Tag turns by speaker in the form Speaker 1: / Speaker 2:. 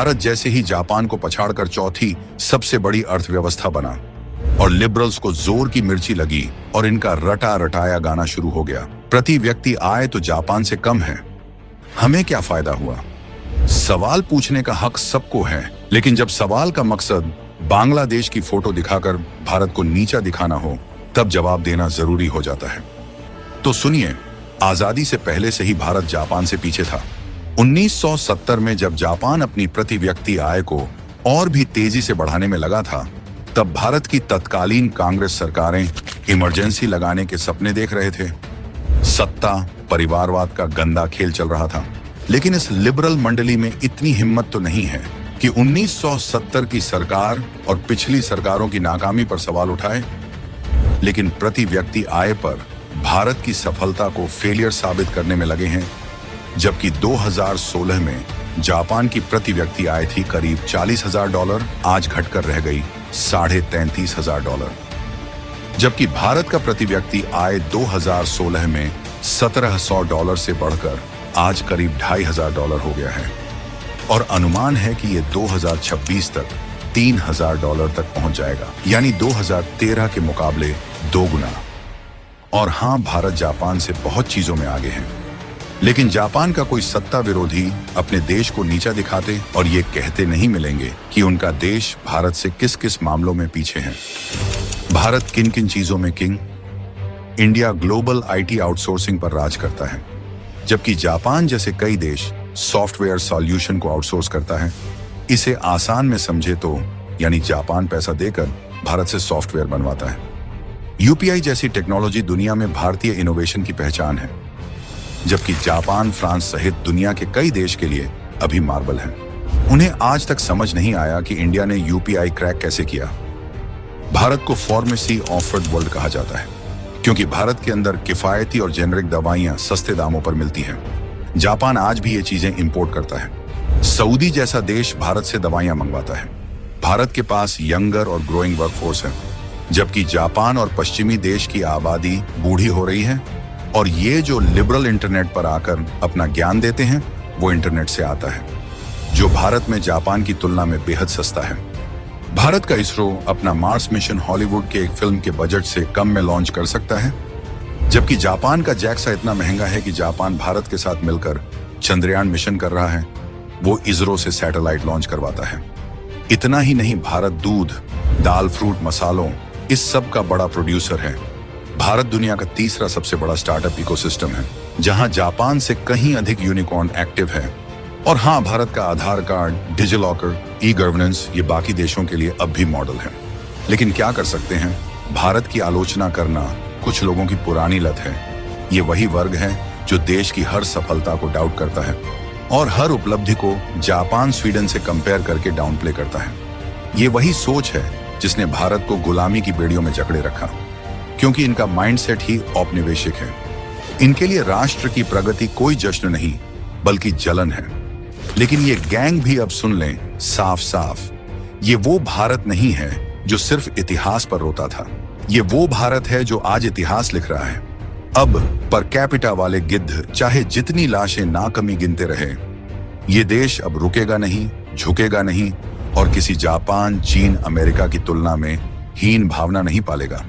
Speaker 1: भारत जैसे ही जापान को पछाड़कर चौथी सबसे बड़ी अर्थव्यवस्था बना और लिबरल्स को जोर की मिर्ची लगी और इनका रटा रटाया गाना शुरू हो गया। प्रति व्यक्ति आय तो जापान से कम है, हमें क्या फायदा हुआ? सवाल पूछने का हक सबको है, लेकिन जब सवाल का मकसद बांग्लादेश की फोटो दिखाकर भारत को नीचा दिखाना हो, तब जवाब देना जरूरी हो जाता है। तो सुनिए, आजादी से पहले से ही भारत जापान से पीछे था। 1970 में जब जापान अपनी प्रति व्यक्ति आय को और भी तेजी से बढ़ाने में लगा था, तब भारत की तत्कालीन कांग्रेस सरकारें इमरजेंसी लगाने के सपने देख रहे थे। सत्ता परिवारवाद का गंदा खेल चल रहा था, लेकिन इस लिबरल मंडली में इतनी हिम्मत तो नहीं है कि 1970 की सरकार और पिछली सरकारों की नाकामी पर सवाल उठाए, लेकिन प्रति व्यक्ति आय पर भारत की सफलता को फेलियर साबित करने में लगे हैं। जबकि 2016 में जापान की प्रति व्यक्ति आय थी करीब $40,000, आज घटकर रह गई $33,500। जबकि भारत का प्रति व्यक्ति आय 2016 में $1,700 से बढ़कर आज करीब $2,500 हो गया है और अनुमान है कि ये 2026 तक $3,000 तक पहुंच जाएगा, यानी 2013 के मुकाबले 2 गुना। और हाँ, भारत जापान से बहुत चीजों में आगे है, लेकिन जापान का कोई सत्ता विरोधी अपने देश को नीचा दिखाते और ये कहते नहीं मिलेंगे कि उनका देश भारत से किस किस मामलों में पीछे है। भारत किन किन चीजों में king? India global IT outsourcing पर राज करता है, जबकि जापान जैसे कई देश सॉफ्टवेयर सॉल्यूशन को आउटसोर्स करता है। इसे आसान में समझे तो यानी जापान पैसा देकर भारत से सॉफ्टवेयर बनवाता है। यूपीआई जैसी टेक्नोलॉजी दुनिया में भारतीय इनोवेशन की पहचान है, जबकि जापान, फ्रांस सहित दुनिया के कई देश के लिए अभी मार्बल है। उन्हें आज तक समझ नहीं आया कि इंडिया ने यूपीआई क्रैक कैसे किया। भारत को फार्मेसी ऑफ द वर्ल्ड कहा जाता है, क्योंकि भारत के अंदर किफायती और जेनेरिक दवाइयां सस्ते दामों पर मिलती हैं। जापान आज भी ये चीजें इंपोर्ट करता है। सऊदी जैसा देश भारत से दवाइयां मंगवाता है। भारत के पास यंगर और ग्रोइंग वर्कफोर्स है, जबकि जापान और पश्चिमी देश की आबादी बूढ़ी हो रही है और ये जो लिबरल इंटरनेट पर आकर अपना ज्ञान देते हैं, वो इंटरनेट से आता है, जो भारत में जापान की तुलना में बेहद सस्ता है। भारत का इसरो अपना मार्स मिशन हॉलीवुड के एक फिल्म के बजट से कम में लॉन्च कर सकता है, जबकि जापान का जैक्सा इतना महंगा है कि जापान भारत के साथ मिलकर चंद्रयान मिशन कर रहा है। वो इसरो से सैटेलाइट लॉन्च करवाता है। इतना ही नहीं, भारत दूध, दाल, फ्रूट, मसालों, इस सब का बड़ा प्रोड्यूसर है। भारत दुनिया का तीसरा सबसे बड़ा स्टार्टअप इकोसिस्टम है, जहां जापान से कहीं अधिक यूनिकॉर्न एक्टिव है। और हाँ, भारत का आधार कार्ड, डिजिलॉकर, ई गवर्नेंस ये बाकी देशों के लिए अब भी मॉडल है। लेकिन क्या कर सकते हैं, भारत की आलोचना करना कुछ लोगों की पुरानी लत है। ये वही वर्ग है जो देश की हर सफलता को डाउट करता है और हर उपलब्धि को जापान, स्वीडन से कंपेयर करके डाउन प्ले करता है। ये वही सोच है जिसने भारत को गुलामी की बेड़ियों में जकड़े रखा, क्योंकि इनका माइंडसेट ही औपनिवेशिक है। इनके लिए राष्ट्र की प्रगति कोई जश्न नहीं बल्कि जलन है। लेकिन ये गैंग भी अब सुन लें साफ साफ, ये वो भारत नहीं है जो सिर्फ इतिहास पर रोता था। ये वो भारत है जो आज इतिहास लिख रहा है। अब पर कैपिटा वाले गिद्ध चाहे जितनी लाशें ना कमी गिनते रहे, ये देश अब रुकेगा नहीं, झुकेगा नहीं और किसी जापान, चीन, अमेरिका की तुलना में हीन भावना नहीं पालेगा।